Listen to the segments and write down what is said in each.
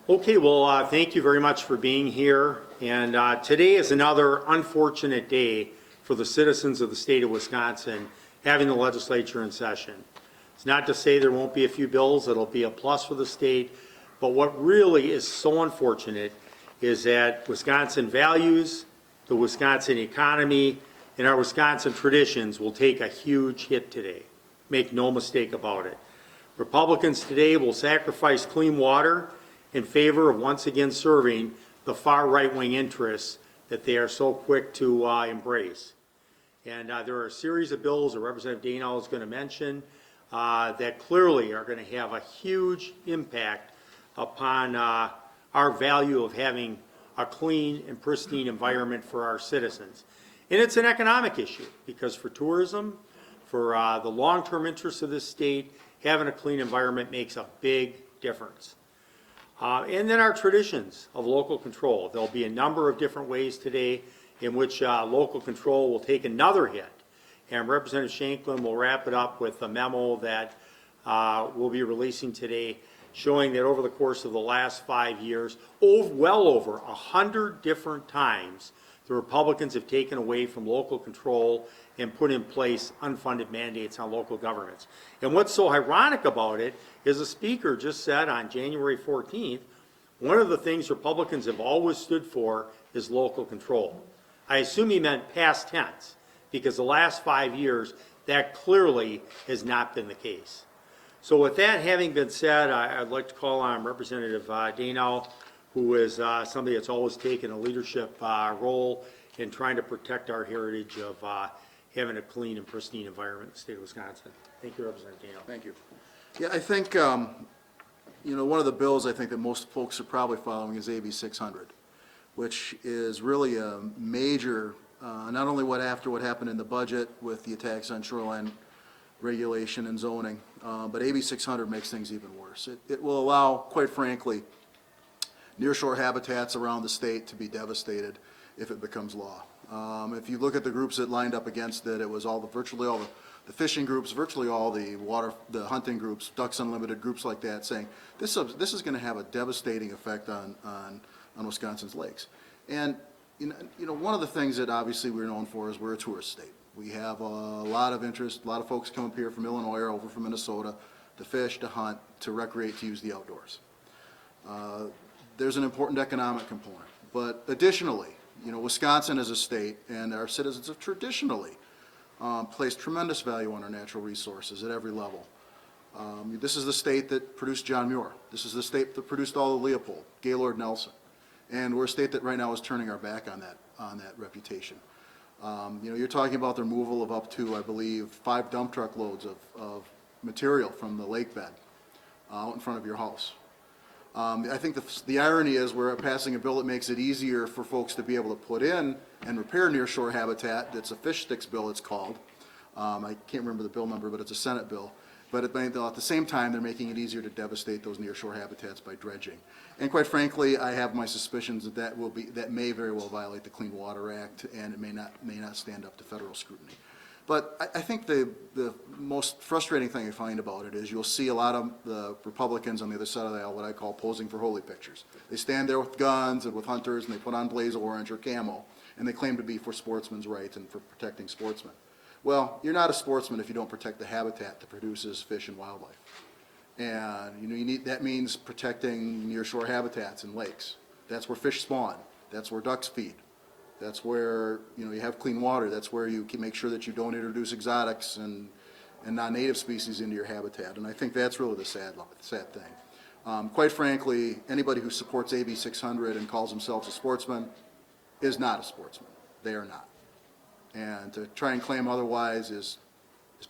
Okay, well, thank you very much for being here. And today is another unfortunate day for the citizens of the state of Wisconsin having the legislature in session. It's not to say there won't be a few bills that'll be a plus for the state, but what really is so unfortunate is that Wisconsin values, the Wisconsin economy, and our Wisconsin traditions will take a huge hit today. Make no mistake about it. Republicans today will sacrifice clean water in favor of once again serving the far right-wing interests that they are so quick to embrace. And there are a series of bills that Representative Daynow is going to mention that clearly are going to have a huge impact upon our value of having a clean and pristine environment for our citizens. And it's an economic issue because for tourism, for the long-term interests of this state, having a clean environment makes a big difference. And then our traditions of local control. There'll be a number of different ways today in which local control will take another hit. And Representative Shanklin will wrap it up with a memo that we'll be releasing today showing that over the course of the last 5 years, well over 100 different times, the Republicans have taken away from local control and put in place unfunded mandates on local governments. And what's so ironic about it is the Speaker just said on January 14th, one of the things Republicans have always stood for is local control. I assume he meant past tense, because the last 5 years, that clearly has not been the case. So with that having been said, I'd like to call on Representative Daynow, who is somebody that's always taken a leadership role in trying to protect our heritage of having a clean and pristine environment in the state of Wisconsin. Thank you, Representative Daynow. Thank you. Yeah, I think, one of the bills I think that most folks are probably following is AB 600, which is really a major, not only after what happened in the budget with the attacks on shoreline regulation and zoning, but AB 600 makes things even worse. It will allow, quite frankly, nearshore habitats around the state to be devastated if it becomes law. If you look at the groups that lined up against it, it was virtually all the fishing groups, virtually all the hunting groups, Ducks Unlimited, groups like that, saying this is going to have a devastating effect on Wisconsin's lakes. And one of the things that obviously we're known for is we're a tourist state. We have a lot of interest. A lot of folks come up here from Illinois or over from Minnesota to fish, to hunt, to recreate, to use the outdoors. There's an important economic component, but additionally, Wisconsin as a state and our citizens have traditionally placed tremendous value on our natural resources at every level. This is the state that produced John Muir. This is the state that produced all of Leopold, Gaylord Nelson, and we're a state that right now is turning our back on that reputation. You're talking about the removal of up to, I believe, 5 dump truck loads of material from the lake bed out in front of your house. I think the irony is we're passing a bill that makes it easier for folks to be able to put in and repair nearshore habitat. It's a fish sticks bill, it's called. I can't remember the bill number, but it's a Senate bill. But at the same time, they're making it easier to devastate those nearshore habitats by dredging. And quite frankly, I have my suspicions that may very well violate the Clean Water Act, and it may not stand up to federal scrutiny. But I think the most frustrating thing I find about it is you'll see a lot of the Republicans on the other side of the aisle, what I call posing for holy pictures. They stand there with guns and with hunters, and they put on blaze orange or camo, and they claim to be for sportsmen's rights and for protecting sportsmen. Well, you're not a sportsman if you don't protect the habitat that produces fish and wildlife. And that means protecting nearshore habitats and lakes. That's where fish spawn. That's where ducks feed. That's where you have clean water. That's where you can make sure that you don't introduce exotics and non-native species into your habitat. And I think that's really the sad thing. Quite frankly, anybody who supports AB 600 and calls themselves a sportsman is not a sportsman. They are not. And to try and claim otherwise is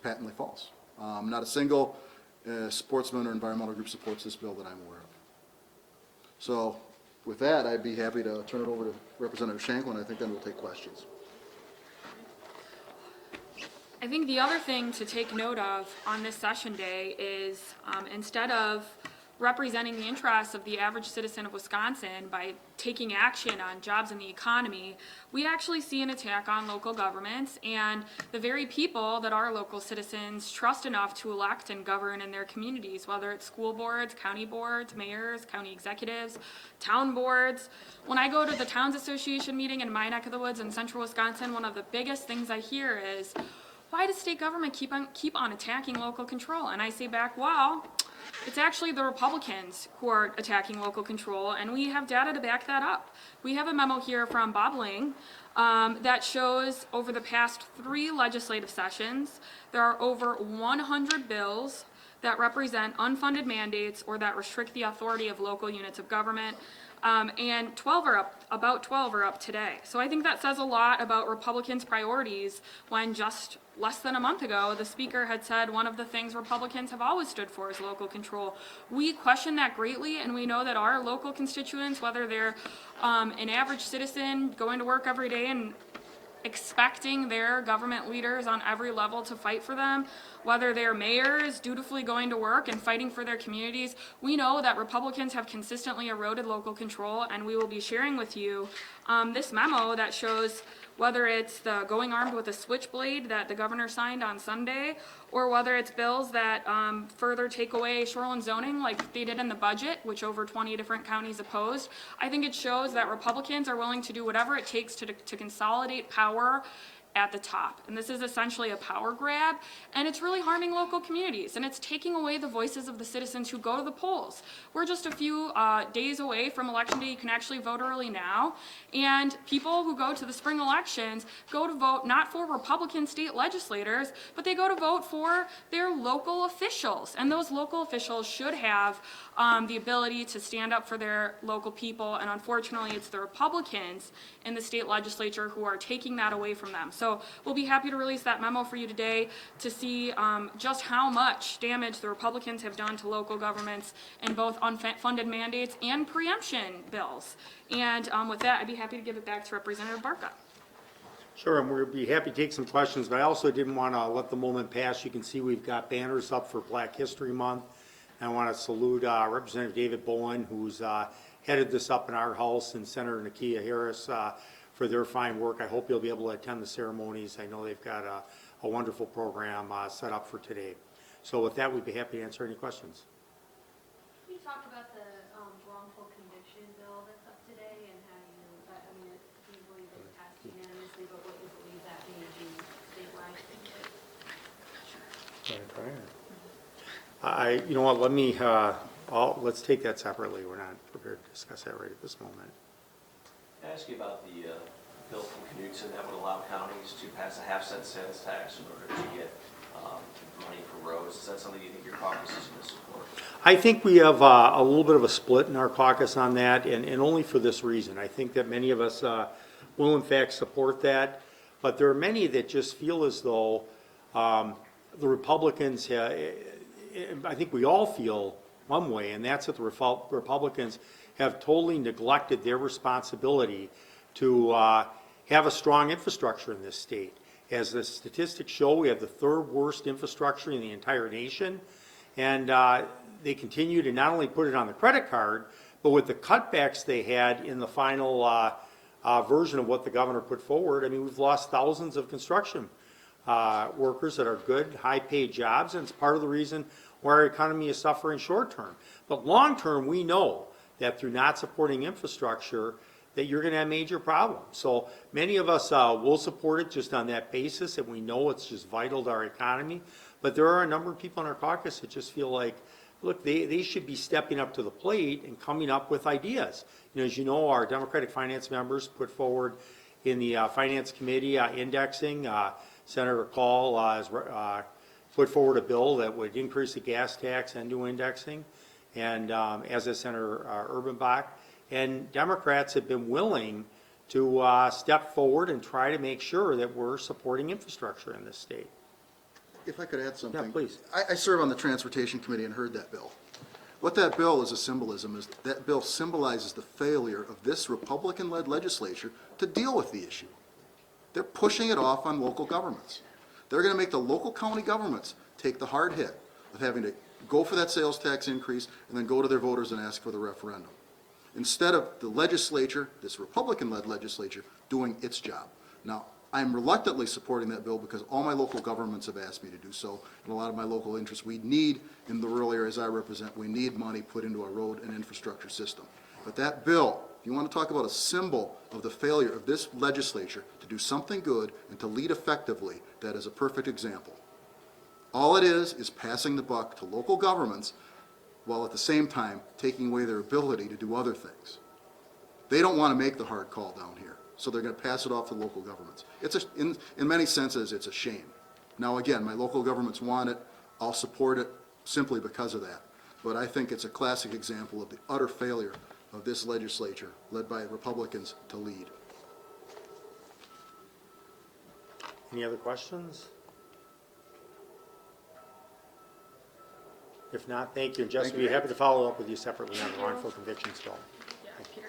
patently false. Not a single sportsman or environmental group supports this bill that I'm aware of. So with that, I'd be happy to turn it over to Representative Shanklin. I think then we'll take questions. I think the other thing to take note of on this session day is instead of representing the interests of the average citizen of Wisconsin by taking action on jobs in the economy, we actually see an attack on local governments and the very people that our local citizens trust enough to elect and govern in their communities, whether it's school boards, county boards, mayors, county executives, town boards. When I go to the Towns Association meeting in my neck of the woods in central Wisconsin, one of the biggest things I hear is, why does state government keep on attacking local control? And I say back, well, it's actually the Republicans who are attacking local control, and we have data to back that up. We have a memo here from Bob Lang that shows over the past 3 legislative sessions, there are over 100 bills that represent unfunded mandates or that restrict the authority of local units of government. And about 12 are up today. So I think that says a lot about Republicans' priorities when just less than a month ago, the Speaker had said one of the things Republicans have always stood for is local control. We question that greatly, and we know that our local constituents, whether they're an average citizen going to work every day and expecting their government leaders on every level to fight for them, whether they're mayors dutifully going to work and fighting for their communities, we know that Republicans have consistently eroded local control, and we will be sharing with you this memo that shows whether it's the going armed with a switchblade that the governor signed on Sunday, or whether it's bills that further take away shoreline zoning like they did in the budget, which over 20 different counties opposed. I think it shows that Republicans are willing to do whatever it takes to consolidate power at the top. And this is essentially a power grab, and it's really harming local communities, and it's taking away the voices of the citizens who go to the polls. We're just a few days away from election day. You can actually vote early now, and people who go to the spring elections go to vote not for Republican state legislators, but they go to vote for their local officials, and those local officials should have the ability to stand up for their local people, and unfortunately it's the Republicans in the state legislature who are taking that away from them. So we'll be happy to release that memo for you today to see just how much damage the Republicans have done to local governments in both unfunded mandates and preemption bills. And with that, I'd be happy to give it back to Representative Barca. Sure, and we'll be happy to take some questions, but I also didn't want to let the moment pass. You can see we've got banners up for Black History Month. And I want to salute Representative David Bowen, who's headed this up in our house, and Senator Nakia Harris for their fine work. I hope you'll be able to attend the ceremonies. I know they've got a wonderful program set up for today. So with that, we'd be happy to answer any questions. Can you talk about the wrongful conviction bill that's up today and how you, do you believe it passed unanimously, but what you believe that may be statewide? You know what, let me, let's take that separately. We're not prepared to discuss that right at this moment. Can I ask you about the bill from Knudsen that would allow counties to pass a half-cent sales tax in order to get money for roads? Is that something you think your caucus is going to support? I think we have a little bit of a split in our caucus on that, and only for this reason. I think that many of us will in fact support that, but there are many that just feel as though the Republicans, I think we all feel one way, and that's that the Republicans have totally neglected their responsibility to have a strong infrastructure in this state. As the statistics show, we have the 3rd worst infrastructure in the entire nation, and they continue to not only put it on the credit card, but with the cutbacks they had in the final version of what the governor put forward, I mean, we've lost thousands of construction workers that are good, high-paid jobs, and it's part of the reason why our economy is suffering short-term. But long-term, we know that through not supporting infrastructure, that you're going to have major problems. So many of us will support it just on that basis, and we know it's just vital to our economy. But there are a number of people in our caucus that just feel like, look, they should be stepping up to the plate and coming up with ideas. You know, as you know, our Democratic finance members put forward in the Finance Committee indexing. Senator Call has put forward a bill that would increase the gas tax and do indexing, and as has Senator Urbanbach. And Democrats have been willing to step forward and try to make sure that we're supporting infrastructure in this state. If I could add something. Yeah, please. I serve on the Transportation Committee and heard that bill. What that bill is a symbolism is that bill symbolizes the failure of this Republican-led legislature to deal with the issue. They're pushing it off on local governments. They're going to make the local county governments take the hard hit of having to go for that sales tax increase, and then go to their voters and ask for the referendum. Instead of the legislature, this Republican-led legislature, doing its job. Now, I'm reluctantly supporting that bill because all my local governments have asked me to do so, and a lot of my local interests. We need, in the rural areas I represent, we need money put into our road and infrastructure system. But that bill, if you want to talk about a symbol of the failure of this legislature to do something good and to lead effectively, that is a perfect example. All it is passing the buck to local governments while at the same time taking away their ability to do other things. They don't want to make the hard call down here, so they're going to pass it off to local governments. In many senses, it's a shame. Now, again, my local governments want it. I'll support it simply because of that. But I think it's a classic example of the utter failure of this legislature, led by Republicans, to lead. Any other questions? If not, thank you. And Jessica, we'd be happy to follow up with you separately on the wrongful convictions bill. Yeah, Peter.